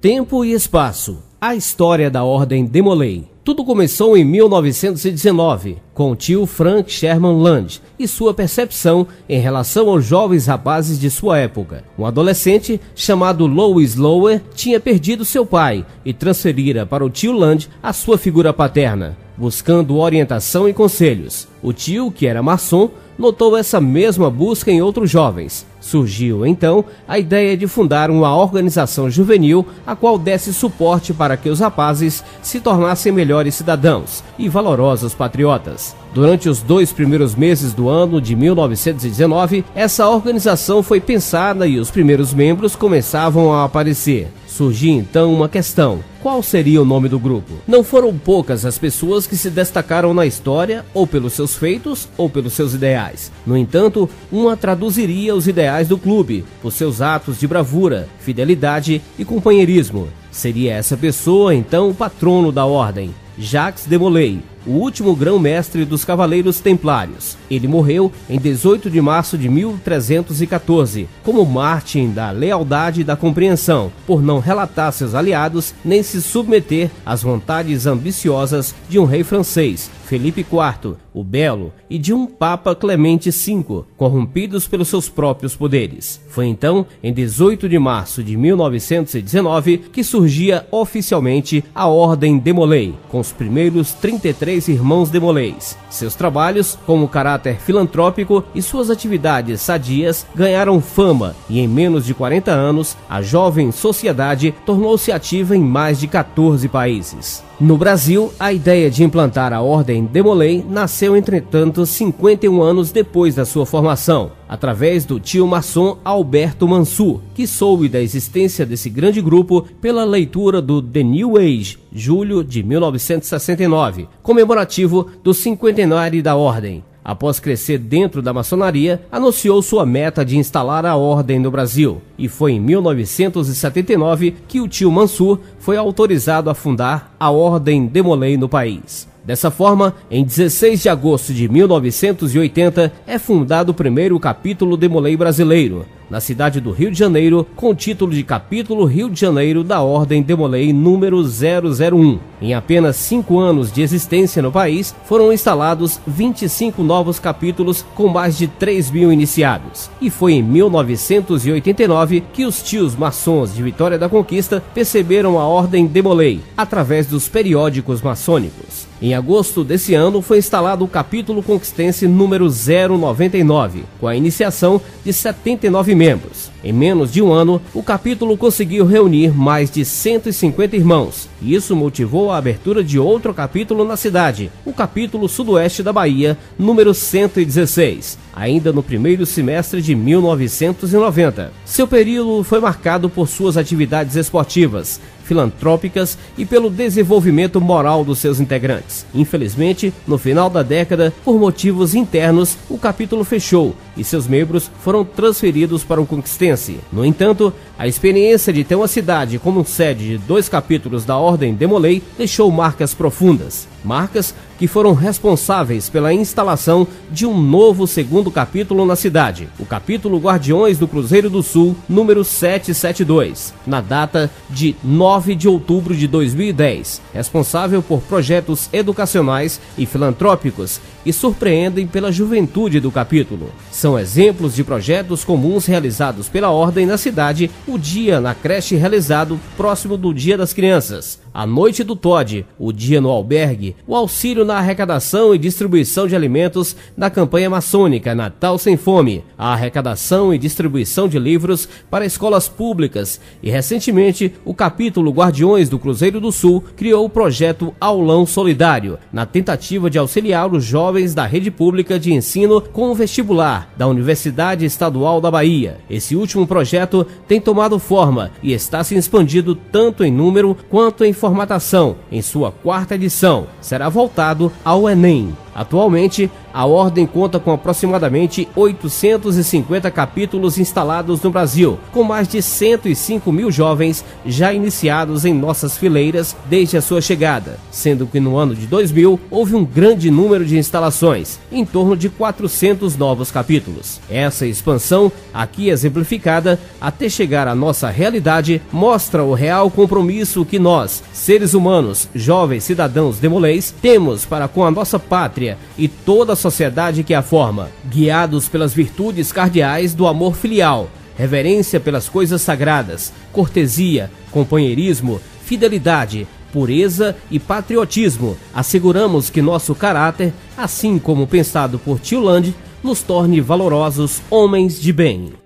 Tempo e espaço. A história da Ordem Demolay. Tudo começou em 1919, com o tio Frank Sherman Land e sua percepção em relação aos jovens rapazes de sua época. Um adolescente chamado Louis Lower tinha perdido seu pai e transferira para o tio Land a sua figura paterna, buscando orientação e conselhos. O tio, que era maçom, notou essa mesma busca em outros jovens. Surgiu, então, a ideia de fundar uma organização juvenil a qual desse suporte para que os rapazes se tornassem melhores cidadãos e valorosos patriotas. Durante os 2 primeiros meses do ano de 1919, essa organização foi pensada e os primeiros membros começavam a aparecer. Surgiu então uma questão: qual seria o nome do grupo? Não foram poucas as pessoas que se destacaram na história, ou pelos seus feitos, ou pelos seus ideais. No entanto, uma traduziria os ideais do clube, por seus atos de bravura, fidelidade e companheirismo. Seria essa pessoa, então, o patrono da ordem, Jacques Demolay, o último grão-mestre dos Cavaleiros Templários. Ele morreu em 18 de março de 1314, como mártir da lealdade e da compreensão, por não relatar seus aliados nem se submeter às vontades ambiciosas de um rei francês, Felipe IV, o Belo, e de um Papa Clemente V, corrompidos pelos seus próprios poderes. Foi então, em 18 de março de 1919, que surgia oficialmente a Ordem Demolay, com os primeiros 33 irmãos Demolays. Seus trabalhos, como caráter filantrópico e suas atividades sadias, ganharam fama e em menos de 40 anos, a jovem sociedade tornou-se ativa em mais de 14 países. No Brasil, a ideia de implantar a Ordem Demolay nasceu, entretanto, 51 anos depois da sua formação, através do tio maçom Alberto Mansur, que soube da existência desse grande grupo pela leitura do The New Age, julho de 1969, comemorativo do cinquentenário da Ordem. Após crescer dentro da maçonaria, anunciou sua meta de instalar a ordem no Brasil, e foi em 1979 que o tio Mansur foi autorizado a fundar a Ordem Demolay no país. Dessa forma, em 16 de agosto de 1980, é fundado o primeiro capítulo Demolay brasileiro, na cidade do Rio de Janeiro, com o título de Capítulo Rio de Janeiro da Ordem Demolay número 001. Em apenas 5 anos de existência no país, foram instalados 25 novos capítulos com mais de 3.000 iniciados. E foi em 1989 que os tios maçons de Vitória da Conquista perceberam a Ordem Demolay, através dos periódicos maçônicos. Em agosto desse ano foi instalado o capítulo conquistense número 099, com a iniciação de 79 membros. Em menos de um ano, o capítulo conseguiu reunir mais de 150 irmãos, e isso motivou a abertura de outro capítulo na cidade, o capítulo sudoeste da Bahia, número 116, ainda no primeiro semestre de 1990. Seu período foi marcado por suas atividades esportivas, filantrópicas e pelo desenvolvimento moral dos seus integrantes. Infelizmente, no final da década, por motivos internos, o capítulo fechou e seus membros foram transferidos para o Conquistense. No entanto, a experiência de ter uma cidade como sede de 2 capítulos da Ordem Demolay deixou marcas profundas. Marcas que foram responsáveis pela instalação de um novo segundo capítulo na cidade, o capítulo Guardiões do Cruzeiro do Sul, número 772, na data de 9 de outubro de 2010, responsável por projetos educacionais e filantrópicos e surpreendem pela juventude do capítulo. São exemplos de projetos comuns realizados pela Ordem na cidade: o dia na creche realizado próximo do Dia das Crianças, a noite do Todd, o dia no albergue, o auxílio na arrecadação e distribuição de alimentos na campanha maçônica Natal Sem Fome, a arrecadação e distribuição de livros para escolas públicas e, recentemente, o capítulo Guardiões do Cruzeiro do Sul criou o projeto Aulão Solidário, na tentativa de auxiliar os jovens da rede pública de ensino com o vestibular da Universidade Estadual da Bahia. Esse último projeto tem tomado forma e está se expandindo tanto em número quanto em formatação. Em sua 4ª edição, será voltado ao Enem. Atualmente, a Ordem conta com aproximadamente 850 capítulos instalados no Brasil, com mais de 105 mil jovens já iniciados em nossas fileiras desde a sua chegada, sendo que no ano de 2000 houve um grande número de instalações, em torno de 400 novos capítulos. Essa expansão, aqui exemplificada, até chegar à nossa realidade, mostra o real compromisso que nós, seres humanos, jovens cidadãos demolês, temos para com a nossa pátria e toda a sociedade que a forma, guiados pelas virtudes cardeais do amor filial, reverência pelas coisas sagradas, cortesia, companheirismo, fidelidade, pureza e patriotismo. Asseguramos que nosso caráter, assim como pensado por Tio Land, nos torne valorosos homens de bem.